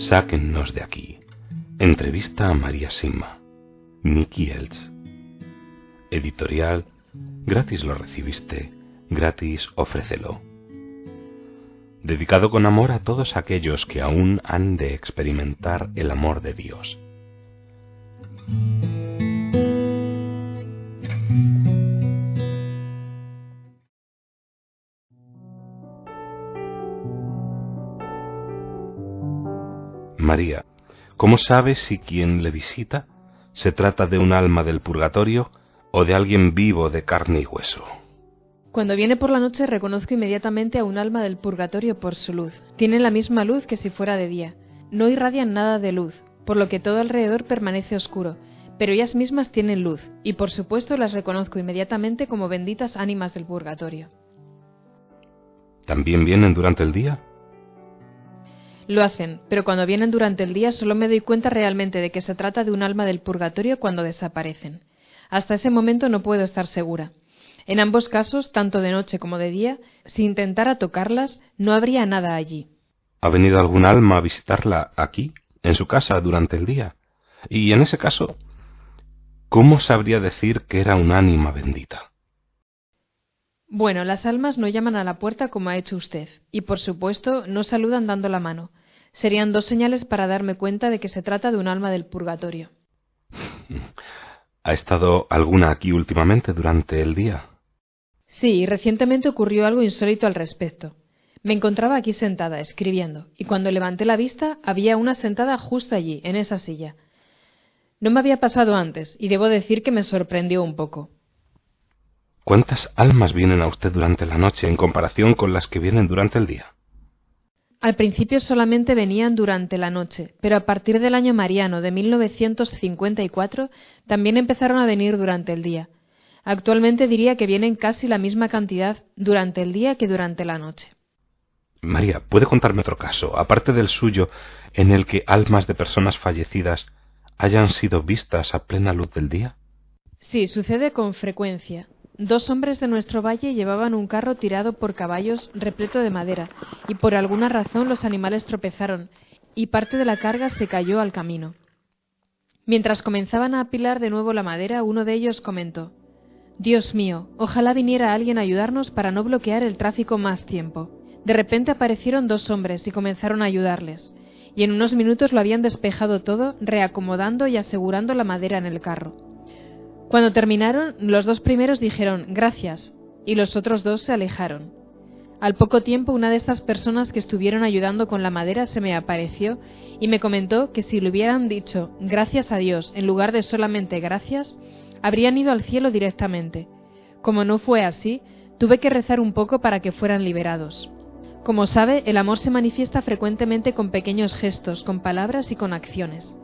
Sáquennos de aquí. Entrevista a María Sima. Nicky Elch. Editorial. Gratis lo recibiste, gratis ofrécelo. Dedicado con amor a todos aquellos que aún han de experimentar el amor de Dios. María, ¿cómo sabe si quien le visita se trata de un alma del purgatorio o de alguien vivo de carne y hueso? Cuando viene por la noche reconozco inmediatamente a un alma del purgatorio por su luz. Tienen la misma luz que si fuera de día. No irradian nada de luz, por lo que todo alrededor permanece oscuro, pero ellas mismas tienen luz, y por supuesto las reconozco inmediatamente como benditas ánimas del purgatorio. ¿También vienen durante el día? Lo hacen, pero cuando vienen durante el día solo me doy cuenta realmente de que se trata de un alma del purgatorio cuando desaparecen. Hasta ese momento no puedo estar segura. En ambos casos, tanto de noche como de día, si intentara tocarlas, no habría nada allí. ¿Ha venido algún alma a visitarla aquí, en su casa, durante el día? Y en ese caso, ¿cómo sabría decir que era un ánima bendita? Bueno, las almas no llaman a la puerta como ha hecho usted, y por supuesto no saludan dando la mano. Serían dos señales para darme cuenta de que se trata de un alma del purgatorio. ¿Ha estado alguna aquí últimamente durante el día? Sí, recientemente ocurrió algo insólito al respecto. Me encontraba aquí sentada, escribiendo, y cuando levanté la vista había una sentada justo allí, en esa silla. No me había pasado antes, y debo decir que me sorprendió un poco. ¿Cuántas almas vienen a usted durante la noche en comparación con las que vienen durante el día? Al principio solamente venían durante la noche, pero a partir del año mariano de 1954 también empezaron a venir durante el día. Actualmente diría que vienen casi la misma cantidad durante el día que durante la noche. María, ¿puede contarme otro caso, aparte del suyo, en el que almas de personas fallecidas hayan sido vistas a plena luz del día? Sí, sucede con frecuencia. 2 hombres de nuestro valle llevaban un carro tirado por caballos repleto de madera, y por alguna razón los animales tropezaron, y parte de la carga se cayó al camino. Mientras comenzaban a apilar de nuevo la madera, uno de ellos comentó: «Dios mío, ojalá viniera alguien a ayudarnos para no bloquear el tráfico más tiempo». De repente aparecieron 2 hombres y comenzaron a ayudarles, y en unos minutos lo habían despejado todo, reacomodando y asegurando la madera en el carro. Cuando terminaron, los 2 primeros dijeron «gracias», y los otros 2 se alejaron. Al poco tiempo, una de estas personas que estuvieron ayudando con la madera se me apareció y me comentó que si le hubieran dicho «gracias a Dios» en lugar de solamente «gracias», habrían ido al cielo directamente. Como no fue así, tuve que rezar un poco para que fueran liberados. Como sabe, el amor se manifiesta frecuentemente con pequeños gestos, con palabras y con acciones.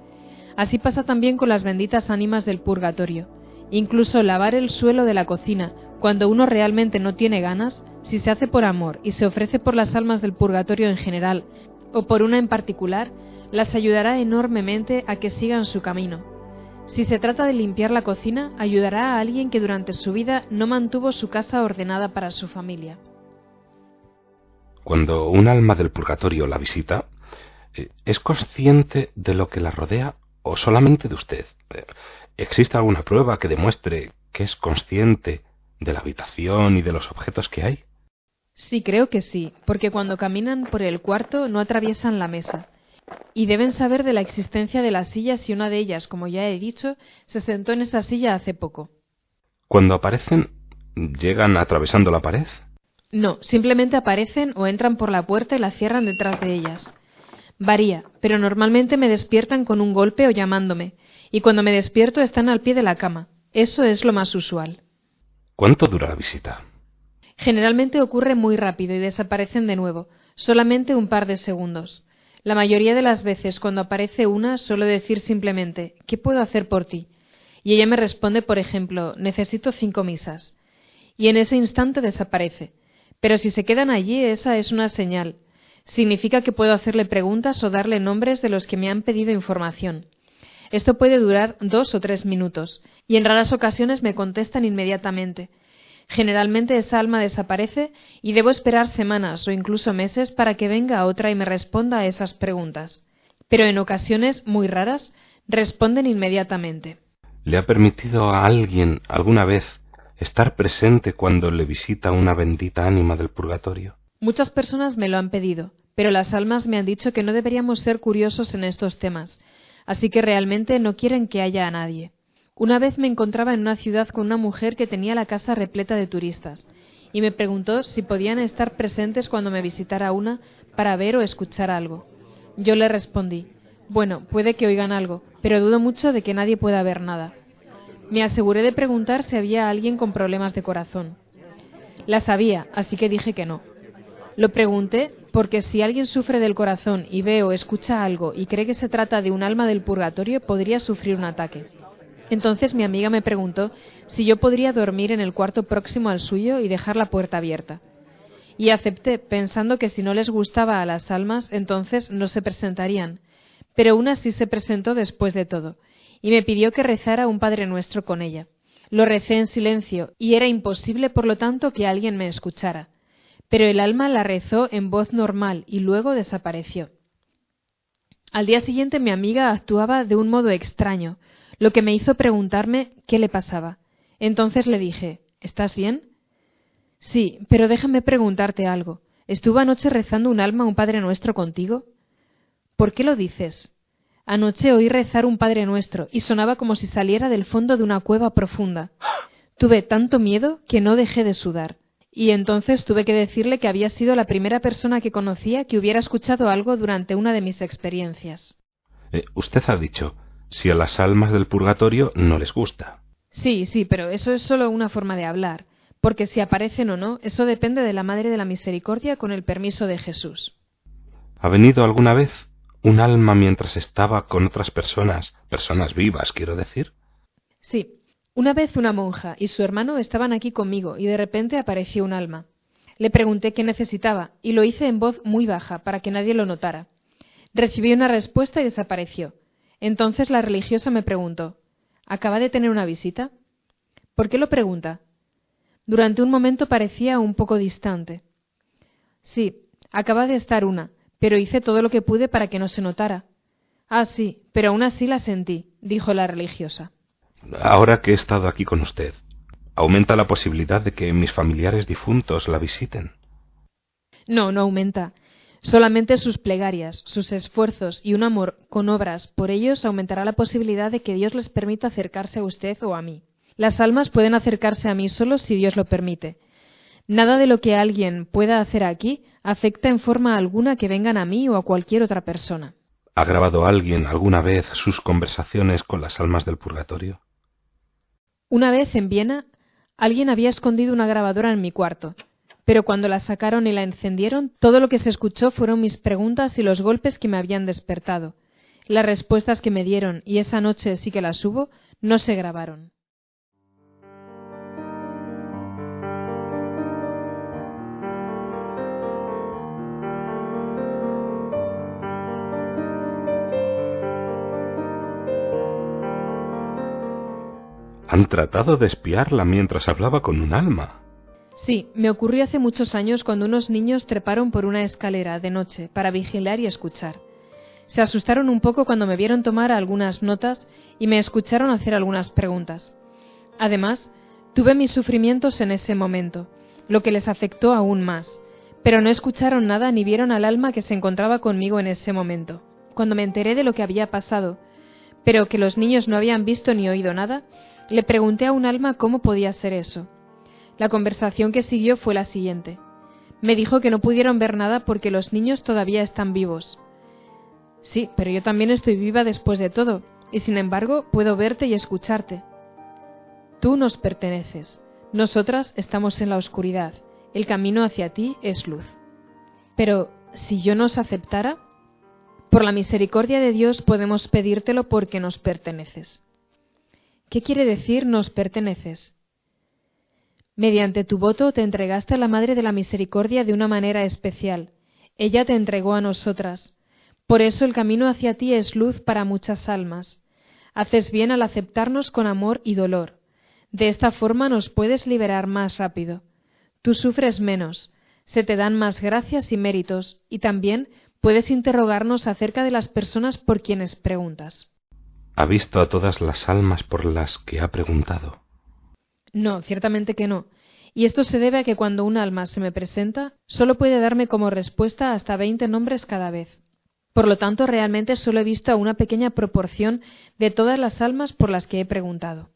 Así pasa también con las benditas ánimas del purgatorio. Incluso lavar el suelo de la cocina, cuando uno realmente no tiene ganas, si se hace por amor y se ofrece por las almas del purgatorio en general, o por una en particular, las ayudará enormemente a que sigan su camino. Si se trata de limpiar la cocina, ayudará a alguien que durante su vida no mantuvo su casa ordenada para su familia. Cuando un alma del purgatorio la visita, ¿es consciente de lo que la rodea o solamente de usted? ¿Existe alguna prueba que demuestre que es consciente de la habitación y de los objetos que hay? Sí, creo que sí, porque cuando caminan por el cuarto no atraviesan la mesa. Y deben saber de la existencia de las sillas y una de ellas, como ya he dicho, se sentó en esa silla hace poco. Cuando aparecen, ¿llegan atravesando la pared? No, simplemente aparecen o entran por la puerta y la cierran detrás de ellas. Varía, pero normalmente me despiertan con un golpe o llamándome, y cuando me despierto están al pie de la cama. Eso es lo más usual. ¿Cuánto dura la visita? Generalmente ocurre muy rápido y desaparecen de nuevo, solamente un par de segundos. La mayoría de las veces cuando aparece una suelo decir simplemente «¿Qué puedo hacer por ti?». Y ella me responde, por ejemplo «Necesito 5 misas». Y en ese instante desaparece. Pero si se quedan allí, esa es una señal. Significa que puedo hacerle preguntas o darle nombres de los que me han pedido información. Esto puede durar 2 o 3 minutos, y en raras ocasiones me contestan inmediatamente. Generalmente esa alma desaparece y debo esperar semanas o incluso meses para que venga otra y me responda a esas preguntas. Pero en ocasiones muy raras responden inmediatamente. ¿Le ha permitido a alguien alguna vez estar presente cuando le visita una bendita ánima del purgatorio? Muchas personas me lo han pedido, pero las almas me han dicho que no deberíamos ser curiosos en estos temas, así que realmente no quieren que haya a nadie. Una vez me encontraba en una ciudad con una mujer que tenía la casa repleta de turistas, y me preguntó si podían estar presentes cuando me visitara una para ver o escuchar algo. Yo le respondí, bueno, puede que oigan algo, pero dudo mucho de que nadie pueda ver nada. Me aseguré de preguntar si había alguien con problemas de corazón. Las había, así que dije que no. Lo pregunté porque si alguien sufre del corazón y ve o escucha algo y cree que se trata de un alma del purgatorio, podría sufrir un ataque. Entonces mi amiga me preguntó si yo podría dormir en el cuarto próximo al suyo y dejar la puerta abierta. Y acepté, pensando que si no les gustaba a las almas, entonces no se presentarían. Pero una sí se presentó después de todo, y me pidió que rezara un Padre Nuestro con ella. Lo recé en silencio, y era imposible, por lo tanto, que alguien me escuchara. Pero el alma la rezó en voz normal y luego desapareció. Al día siguiente mi amiga actuaba de un modo extraño, lo que me hizo preguntarme qué le pasaba. Entonces le dije, ¿estás bien? Sí, pero déjame preguntarte algo. ¿Estuvo anoche rezando un alma un Padre Nuestro contigo? ¿Por qué lo dices? Anoche oí rezar un Padre Nuestro y sonaba como si saliera del fondo de una cueva profunda. Tuve tanto miedo que no dejé de sudar. Y entonces tuve que decirle que había sido la primera persona que conocía que hubiera escuchado algo durante una de mis experiencias. Usted ha dicho, si a las almas del purgatorio no les gusta. Sí, pero eso es solo una forma de hablar, porque si aparecen o no, eso depende de la Madre de la Misericordia con el permiso de Jesús. ¿Ha venido alguna vez un alma mientras estaba con otras personas vivas, quiero decir? Sí. Una vez una monja y su hermano estaban aquí conmigo y de repente apareció un alma. Le pregunté qué necesitaba y lo hice en voz muy baja para que nadie lo notara. Recibí una respuesta y desapareció. Entonces la religiosa me preguntó, ¿acaba de tener una visita? ¿Por qué lo pregunta? Durante un momento parecía un poco distante. Sí, acaba de estar una, pero hice todo lo que pude para que no se notara. Ah, sí, pero aún así la sentí, dijo la religiosa. Ahora que he estado aquí con usted, ¿aumenta la posibilidad de que mis familiares difuntos la visiten? No aumenta. Solamente sus plegarias, sus esfuerzos y un amor con obras por ellos aumentará la posibilidad de que Dios les permita acercarse a usted o a mí. Las almas pueden acercarse a mí solo si Dios lo permite. Nada de lo que alguien pueda hacer aquí afecta en forma alguna que vengan a mí o a cualquier otra persona. ¿Ha grabado alguien alguna vez sus conversaciones con las almas del purgatorio? Una vez en Viena, alguien había escondido una grabadora en mi cuarto, pero cuando la sacaron y la encendieron, todo lo que se escuchó fueron mis preguntas y los golpes que me habían despertado. Las respuestas que me dieron, y esa noche sí que las hubo, no se grabaron. Han tratado de espiarla mientras hablaba con un alma. Sí, me ocurrió hace muchos años cuando unos niños treparon por una escalera de noche para vigilar y escuchar. Se asustaron un poco cuando me vieron tomar algunas notas y me escucharon hacer algunas preguntas. Además, tuve mis sufrimientos en ese momento, lo que les afectó aún más, pero no escucharon nada ni vieron al alma que se encontraba conmigo en ese momento. Cuando me enteré de lo que había pasado, pero que los niños no habían visto ni oído nada, le pregunté a un alma cómo podía ser eso. La conversación que siguió fue la siguiente. Me dijo que no pudieron ver nada porque los niños todavía están vivos. Sí, pero yo también estoy viva después de todo, y sin embargo puedo verte y escucharte. Tú nos perteneces. Nosotras estamos en la oscuridad. El camino hacia ti es luz. Pero, si yo nos aceptara, por la misericordia de Dios podemos pedírtelo porque nos perteneces. ¿Qué quiere decir nos perteneces? Mediante tu voto te entregaste a la Madre de la Misericordia de una manera especial. Ella te entregó a nosotras. Por eso el camino hacia ti es luz para muchas almas. Haces bien al aceptarnos con amor y dolor. De esta forma nos puedes liberar más rápido. Tú sufres menos, se te dan más gracias y méritos, y también puedes interrogarnos acerca de las personas por quienes preguntas. ¿Ha visto a todas las almas por las que ha preguntado? No, ciertamente que no. Y esto se debe a que cuando un alma se me presenta, solo puede darme como respuesta hasta 20 nombres cada vez. Por lo tanto, realmente solo he visto a una pequeña proporción de todas las almas por las que he preguntado.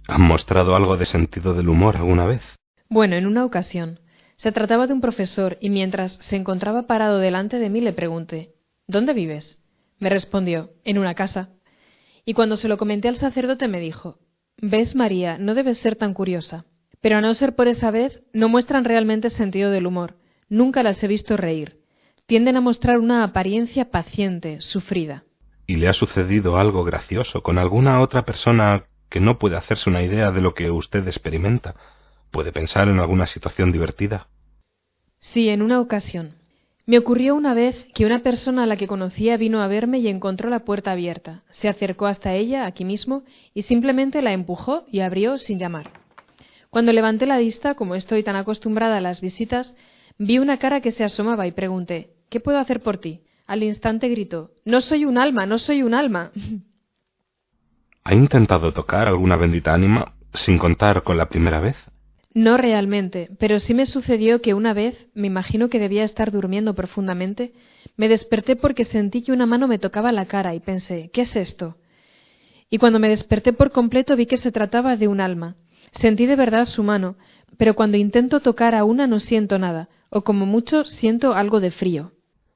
¿Han mostrado algo de sentido del humor alguna vez? Bueno, en una ocasión. Se trataba de un profesor y mientras se encontraba parado delante de mí le pregunté: ¿Dónde vives? Me respondió: en una casa. Y cuando se lo comenté al sacerdote me dijo: ¿Ves, María? No debes ser tan curiosa. Pero a no ser por esa vez, no muestran realmente sentido del humor. Nunca las he visto reír. Tienden a mostrar una apariencia paciente, sufrida. ¿Y le ha sucedido algo gracioso con alguna otra persona que no puede hacerse una idea de lo que usted experimenta? ¿Puede pensar en alguna situación divertida? Sí, en una ocasión. Me ocurrió una vez que una persona a la que conocía vino a verme y encontró la puerta abierta. Se acercó hasta ella, aquí mismo, y simplemente la empujó y abrió sin llamar. Cuando levanté la vista, como estoy tan acostumbrada a las visitas, vi una cara que se asomaba y pregunté: ¿Qué puedo hacer por ti? Al instante gritó: ¡No soy un alma, no soy un alma! ¿Ha intentado tocar alguna bendita ánima sin contar con la primera vez? No realmente, pero sí me sucedió que una vez, me imagino que debía estar durmiendo profundamente, me desperté porque sentí que una mano me tocaba la cara y pensé: ¿qué es esto? Y cuando me desperté por completo vi que se trataba de un alma. Sentí de verdad su mano, pero cuando intento tocar a una no siento nada, o como mucho siento algo de frío.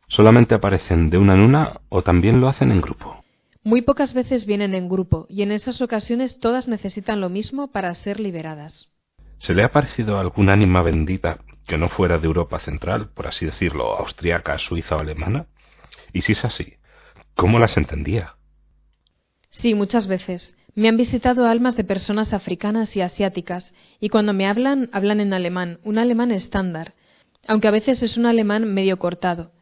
¿Solamente aparecen de una en una o también lo hacen en grupo? Muy pocas veces vienen en grupo, y en esas ocasiones todas necesitan lo mismo para ser liberadas. ¿Se le ha parecido alguna ánima bendita que no fuera de Europa Central, por así decirlo, austriaca, suiza o alemana? Y si es así, ¿cómo las entendía? Sí, muchas veces. Me han visitado almas de personas africanas y asiáticas, y cuando me hablan, hablan en alemán, un alemán estándar, aunque a veces es un alemán medio cortado.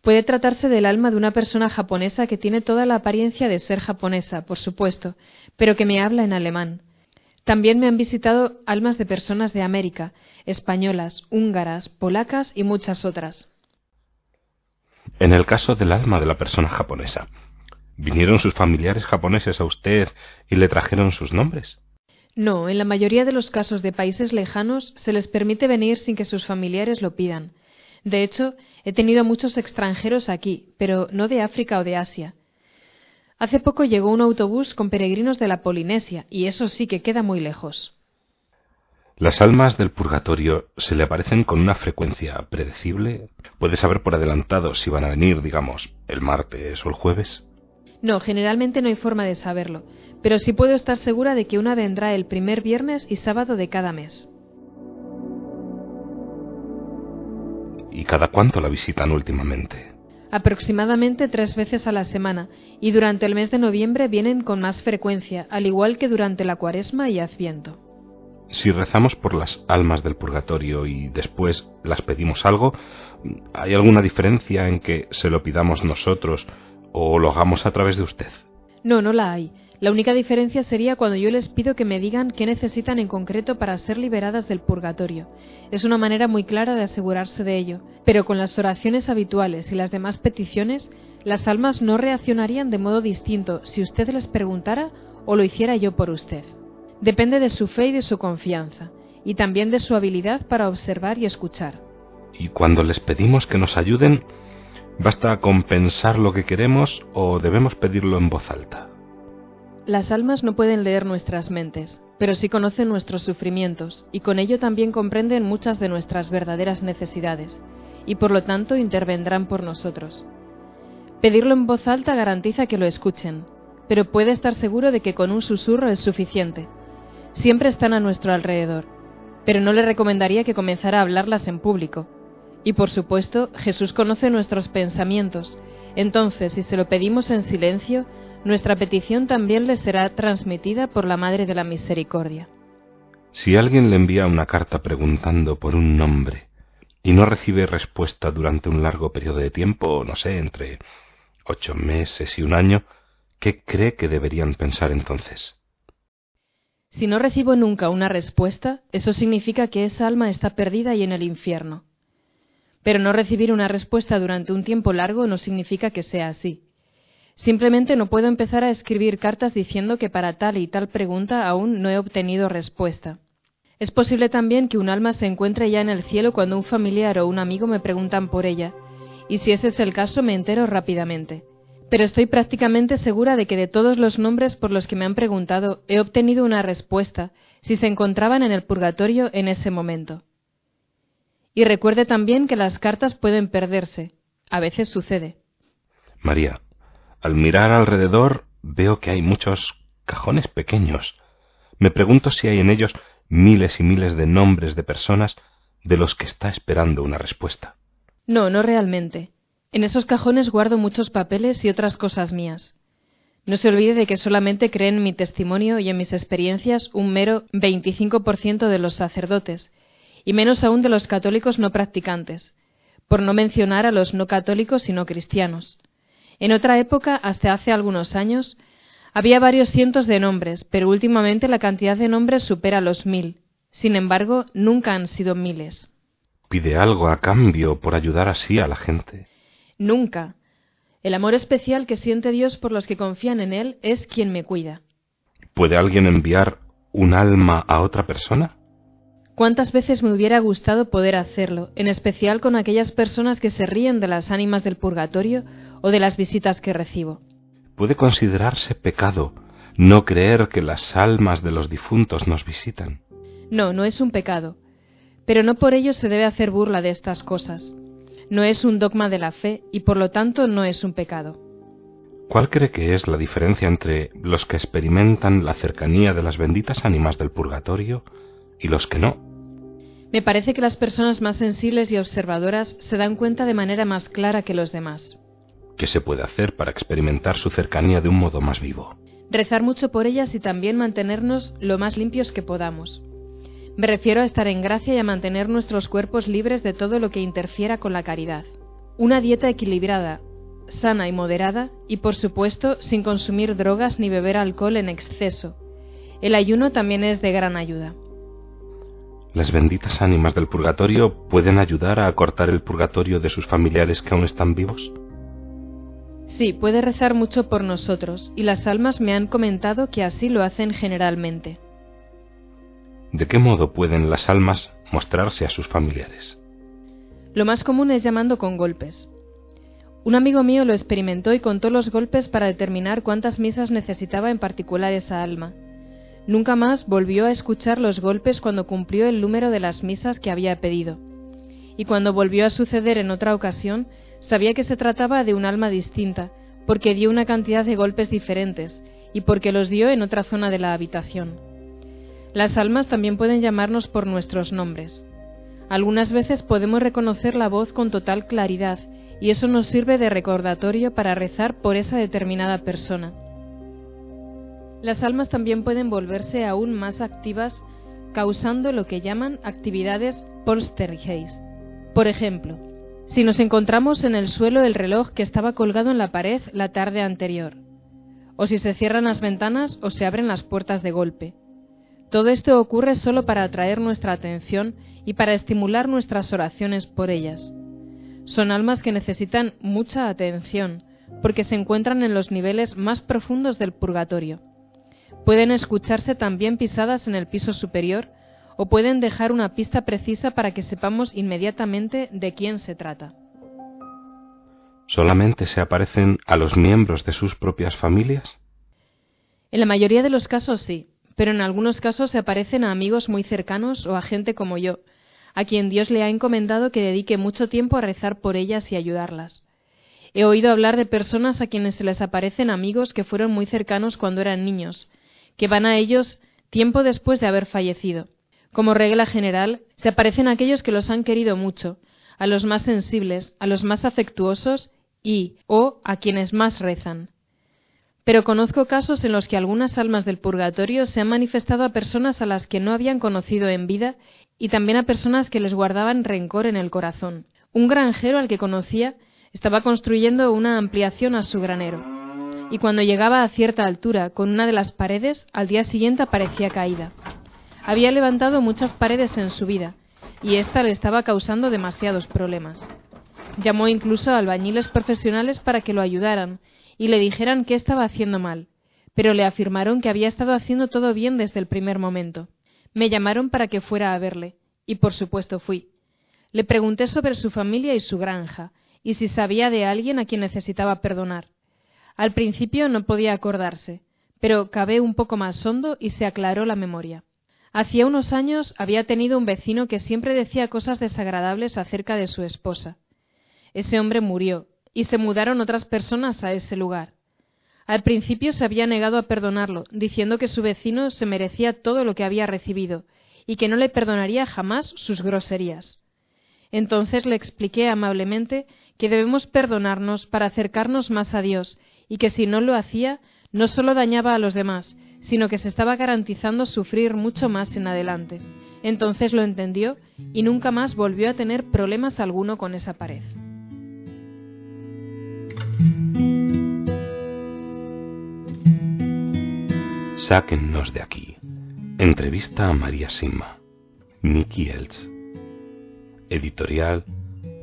Puede tratarse del alma de una persona japonesa que tiene toda la apariencia de ser japonesa, por supuesto, pero que me habla en alemán. También me han visitado almas de personas de América, españolas, húngaras, polacas y muchas otras. En el caso del alma de la persona japonesa, ¿vinieron sus familiares japoneses a usted y le trajeron sus nombres? No, en la mayoría de los casos de países lejanos se les permite venir sin que sus familiares lo pidan. De hecho, he tenido a muchos extranjeros aquí, pero no de África o de Asia. Hace poco llegó un autobús con peregrinos de la Polinesia, y eso sí que queda muy lejos. ¿Las almas del purgatorio se le aparecen con una frecuencia predecible? ¿Puede saber por adelantado si van a venir, digamos, el martes o el jueves? No, generalmente no hay forma de saberlo, pero sí puedo estar segura de que una vendrá el primer viernes y sábado de cada mes. ¿Y cada cuánto la visitan últimamente? Aproximadamente 3 veces a la semana, y durante el mes de noviembre vienen con más frecuencia, al igual que durante la Cuaresma y Adviento. Si rezamos por las almas del purgatorio y después las pedimos algo, ¿hay alguna diferencia en que se lo pidamos nosotros o lo hagamos a través de usted? No, no la hay. La única diferencia sería cuando yo les pido que me digan qué necesitan en concreto para ser liberadas del purgatorio. Es una manera muy clara de asegurarse de ello, pero con las oraciones habituales y las demás peticiones, las almas no reaccionarían de modo distinto si usted les preguntara o lo hiciera yo por usted. Depende de su fe y de su confianza, y también de su habilidad para observar y escuchar. Y cuando les pedimos que nos ayuden, ¿basta con pensar lo que queremos o debemos pedirlo en voz alta? Las almas no pueden leer nuestras mentes, pero sí conocen nuestros sufrimientos, y con ello también comprenden muchas de nuestras verdaderas necesidades, y por lo tanto intervendrán por nosotros. Pedirlo en voz alta garantiza que lo escuchen, pero puede estar seguro de que con un susurro es suficiente. Siempre están a nuestro alrededor, pero no le recomendaría que comenzara a hablarlas en público. Y por supuesto, Jesús conoce nuestros pensamientos, entonces si se lo pedimos en silencio, nuestra petición también le será transmitida por la Madre de la Misericordia. Si alguien le envía una carta preguntando por un nombre y no recibe respuesta durante un largo periodo de tiempo, no sé, entre 8 meses y un año, ¿qué cree que deberían pensar entonces? Si no recibo nunca una respuesta, eso significa que esa alma está perdida y en el infierno. Pero no recibir una respuesta durante un tiempo largo no significa que sea así. Simplemente no puedo empezar a escribir cartas diciendo que para tal y tal pregunta aún no he obtenido respuesta. Es posible también que un alma se encuentre ya en el cielo cuando un familiar o un amigo me preguntan por ella, y si ese es el caso me entero rápidamente. Pero estoy prácticamente segura de que de todos los nombres por los que me han preguntado he obtenido una respuesta si se encontraban en el purgatorio en ese momento. Y recuerde también que las cartas pueden perderse. A veces sucede. María, al mirar alrededor veo que hay muchos cajones pequeños. Me pregunto si hay en ellos miles y miles de nombres de personas de los que está esperando una respuesta. No, no realmente. En esos cajones guardo muchos papeles y otras cosas mías. No se olvide de que solamente creen en mi testimonio y en mis experiencias un mero 25% de los sacerdotes, y menos aún de los católicos no practicantes, por no mencionar a los no católicos y no cristianos. En otra época, hasta hace algunos años, había varios cientos de nombres, pero últimamente la cantidad de nombres supera los 1000. Sin embargo, nunca han sido miles. ¿Pide algo a cambio por ayudar así a la gente? Nunca. El amor especial que siente Dios por los que confían en Él es quien me cuida. ¿Puede alguien enviar un alma a otra persona? ¿Cuántas veces me hubiera gustado poder hacerlo, en especial con aquellas personas que se ríen de las ánimas del purgatorio o de las visitas que recibo? ¿Puede considerarse pecado no creer que las almas de los difuntos nos visitan? No, no es un pecado. Pero no por ello se debe hacer burla de estas cosas. No es un dogma de la fe y por lo tanto no es un pecado. ¿Cuál cree que es la diferencia entre los que experimentan la cercanía de las benditas ánimas del purgatorio y los que no? Me parece que las personas más sensibles y observadoras se dan cuenta de manera más clara que los demás. ¿Qué se puede hacer para experimentar su cercanía de un modo más vivo? Rezar mucho por ellas y también mantenernos lo más limpios que podamos. Me refiero a estar en gracia y a mantener nuestros cuerpos libres de todo lo que interfiera con la caridad. Una dieta equilibrada, sana y moderada, y por supuesto sin consumir drogas ni beber alcohol en exceso. El ayuno también es de gran ayuda. ¿Las benditas ánimas del purgatorio pueden ayudar a acortar el purgatorio de sus familiares que aún están vivos? Sí, puede rezar mucho por nosotros, y las almas me han comentado que así lo hacen generalmente. ¿De qué modo pueden las almas mostrarse a sus familiares? Lo más común es llamando con golpes. Un amigo mío lo experimentó y contó los golpes para determinar cuántas misas necesitaba en particular esa alma. Nunca más volvió a escuchar los golpes cuando cumplió el número de las misas que había pedido. Y cuando volvió a suceder en otra ocasión, sabía que se trataba de un alma distinta, porque dio una cantidad de golpes diferentes, y porque los dio en otra zona de la habitación. Las almas también pueden llamarnos por nuestros nombres. Algunas veces podemos reconocer la voz con total claridad, y eso nos sirve de recordatorio para rezar por esa determinada persona. Las almas también pueden volverse aún más activas, causando lo que llaman actividades poltergeist. Por ejemplo, si nos encontramos en el suelo el reloj que estaba colgado en la pared la tarde anterior, o si se cierran las ventanas o se abren las puertas de golpe. Todo esto ocurre solo para atraer nuestra atención y para estimular nuestras oraciones por ellas. Son almas que necesitan mucha atención, porque se encuentran en los niveles más profundos del purgatorio. Pueden escucharse también pisadas en el piso superior, o pueden dejar una pista precisa para que sepamos inmediatamente de quién se trata. ¿Solamente se aparecen a los miembros de sus propias familias? En la mayoría de los casos sí, pero en algunos casos se aparecen a amigos muy cercanos o a gente como yo, a quien Dios le ha encomendado que dedique mucho tiempo a rezar por ellas y ayudarlas. He oído hablar de personas a quienes se les aparecen amigos que fueron muy cercanos cuando eran niños, que van a ellos tiempo después de haber fallecido. Como regla general, se aparecen a aquellos que los han querido mucho, a los más sensibles, a los más afectuosos o a quienes más rezan. Pero conozco casos en los que algunas almas del purgatorio se han manifestado a personas a las que no habían conocido en vida y también a personas que les guardaban rencor en el corazón. Un granjero al que conocía estaba construyendo una ampliación a su granero. y cuando llegaba a cierta altura con una de las paredes, al día siguiente aparecía caída. Había levantado muchas paredes en su vida, y ésta le estaba causando demasiados problemas. Llamó incluso a albañiles profesionales para que lo ayudaran y le dijeran qué estaba haciendo mal, pero le afirmaron que había estado haciendo todo bien desde el primer momento. Me llamaron para que fuera a verle, y por supuesto fui. Le pregunté sobre su familia y su granja, y si sabía de alguien a quien necesitaba perdonar. Al principio no podía acordarse, pero cavé un poco más hondo y se aclaró la memoria. Hacía unos años había tenido un vecino que siempre decía cosas desagradables acerca de su esposa. Ese hombre murió, y se mudaron otras personas a ese lugar. Al principio se había negado a perdonarlo, diciendo que su vecino se merecía todo lo que había recibido, y que no le perdonaría jamás sus groserías. Entonces le expliqué amablemente que debemos perdonarnos para acercarnos más a Dios, y que si no lo hacía, no solo dañaba a los demás, sino que se estaba garantizando sufrir mucho más en adelante. Entonces lo entendió y nunca más volvió a tener problemas alguno con esa pared. Sáquennos de aquí. Entrevista a María Sima. Nicky Elch. Editorial.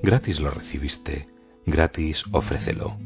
Gratis lo recibiste, gratis ofrécelo.